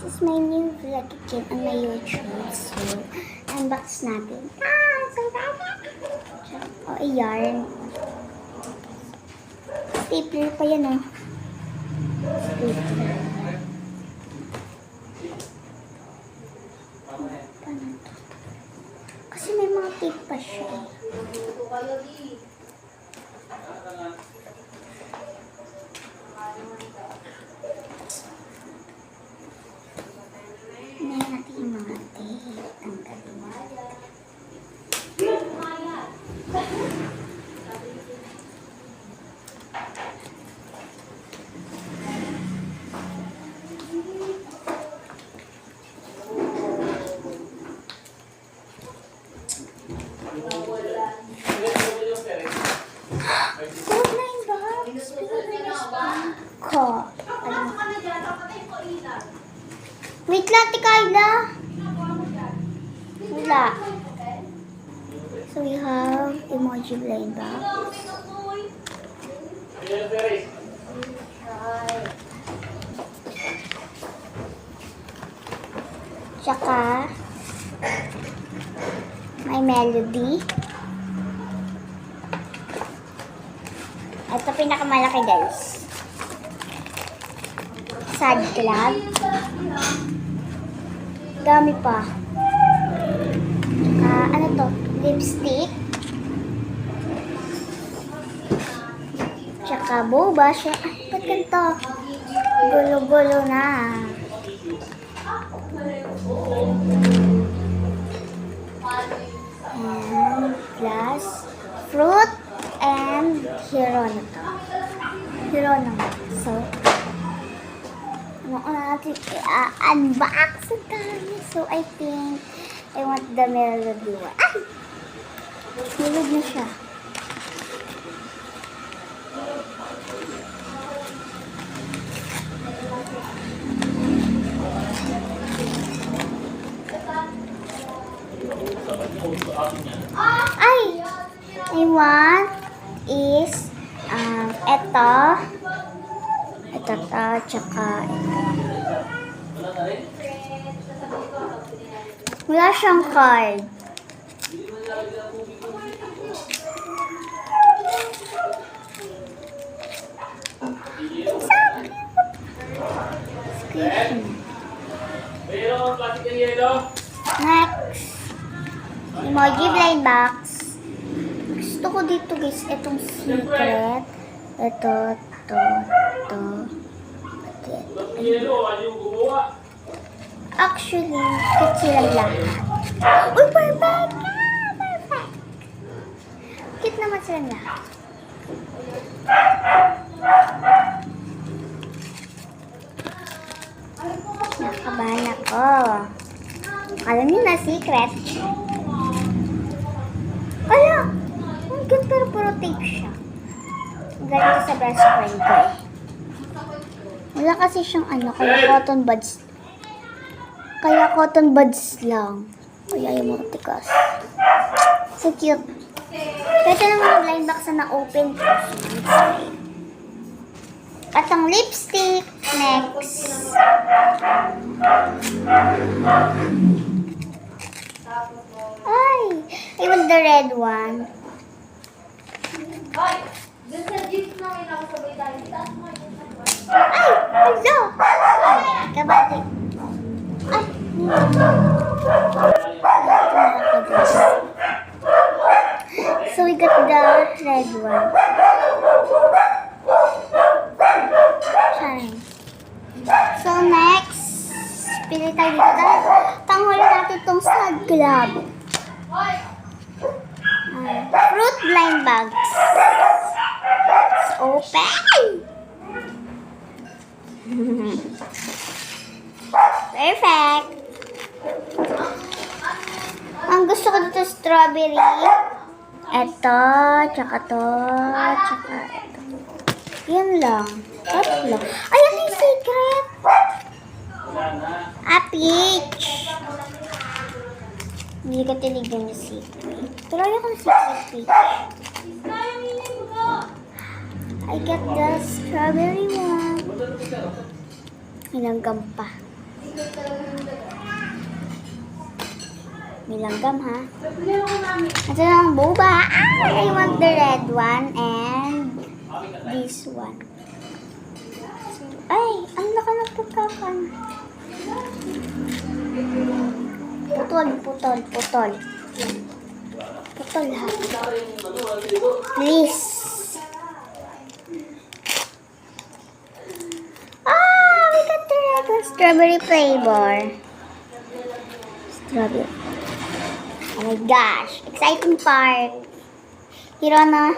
This is my new vlog again on my YouTube. So, unbox natin. So oh, yarn. Stapler pa yan, oh. Stapler. Kasi may mga tape pa siya. Ngayon natin yung mga tape. Ang galing. Wait lang, Tikayla. Wala. So we have emoji blind box. Tsaka may melody. Ito pinakamalaki, guys. Sad Club. Dami pa. Ano to? Lipstick. Tsaka boba siya. Ay, ba't ganito? Gulo-gulo na. And plus fruit and hero na to. Hero naman. So, natin i-unbox ang dami. So, I think I want the melody one. Ay! Nilog na siya. Ay! I want is eto. Ito, tsaka wala siyang card. Next, emoji blind box. Gusto ko dito, guys, itong secret. Ito. Actually, kit silang lahat. Uy, perfect! Perfect! Kit naman silang lahat. Nakabahan ako. Alam niyo na, secret. Kaya, ang cute pero puro tape siya. Galing sa best friend ko eh. Wala kasi siyang kaya cotton buds. Kaya cotton buds lang. Kaya yung mga tikas. So cute. Ito naman yung blind box na na-open ko. At ang lipstick. Next. Ay! I want the red one. Ay! Hello! Kabati. Ay! So we got the red one. Sorry. So next, pili tayo dito. Tanghuli natin itong Sad Club. Fruit blind bags. Let's open! Perfect! Ang gusto ko dito strawberry. Ito, tsaka to, tsaka ito. Yan lang. Tatlo. Ay, ano yung secret? Peach! Hindi ka tinignan yung secret. Tuloy ako ng secret, Peach. I got the strawberry one. Ilanggam pa. May langgam, ha? Ito lang ang boba. I want the red one and this one. Ay, ang laki ng pagkakan. Putol. Putol, ha? Please. We got the red one. Strawberry flavor. Strawberry. Oh my gosh. Exciting part. Hirona.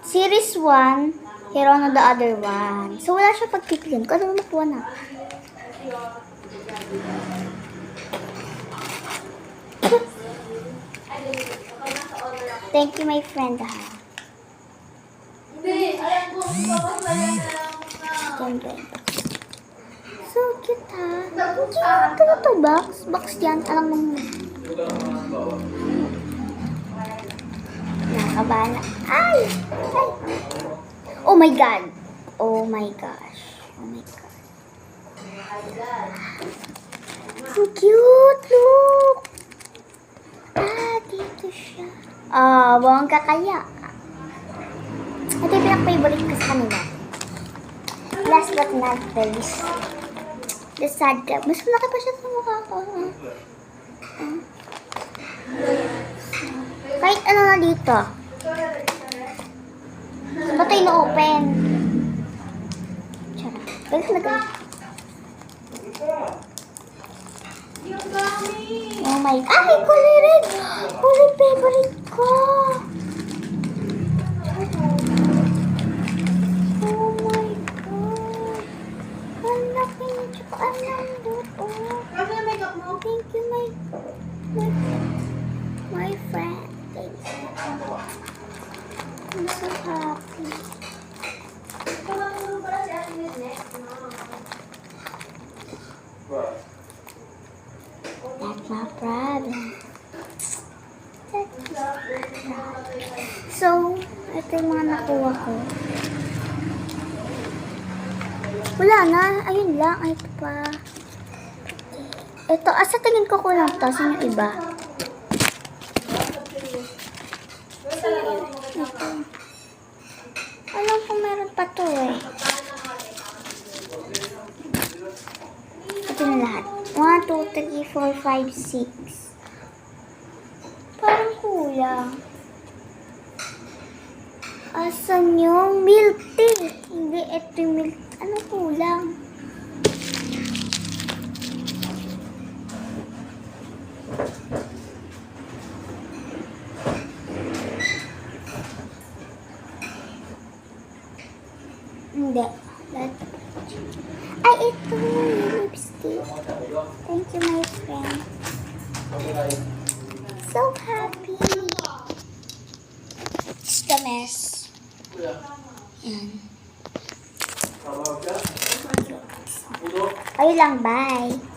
Series 1. Hirona the other one. So, wala siya pagpipilian. Kung ano nakuha na. Thank you, my friend, ha. Ganda. So cute, ha. Ito to box. Box yan. Alam mo. Nakabala. Ay! Oh my God. Oh my gosh. So cute. Look. Dito siya. Bongga kaya. Ito yung pinaka-favorite ko sa kanila. Last but not least. The sad crab. Mas malaki pa siya sa mukha ko. Kahit ano na dito. Ito yung na-open. Tiyara. Galit na galit. Oh my God. Ay, kulay red. Kulay favorite ko. Oh my God. Ang laki niya. Tsaka ang lambot. Thank you, my friend. Thank you. I'm so happy. That's my problem. So, ito yung mga nakuha ko. Wala na. Ayun lang. Ay, ito pa. Ito. Sa tingin ko kulang to. Saan yung iba? Ito. Alam ko meron pa to eh. Ito na lahat. 1, 2, 3, 4, 5, 6. Parang kulang. Asan yung milk tea? Hindi, ito yung milk. Ano kulang? Hindi. Ay, ito yung lipstick. Thank you, my friend. So happy. It's the mess. Yan. Ayun lang, bye.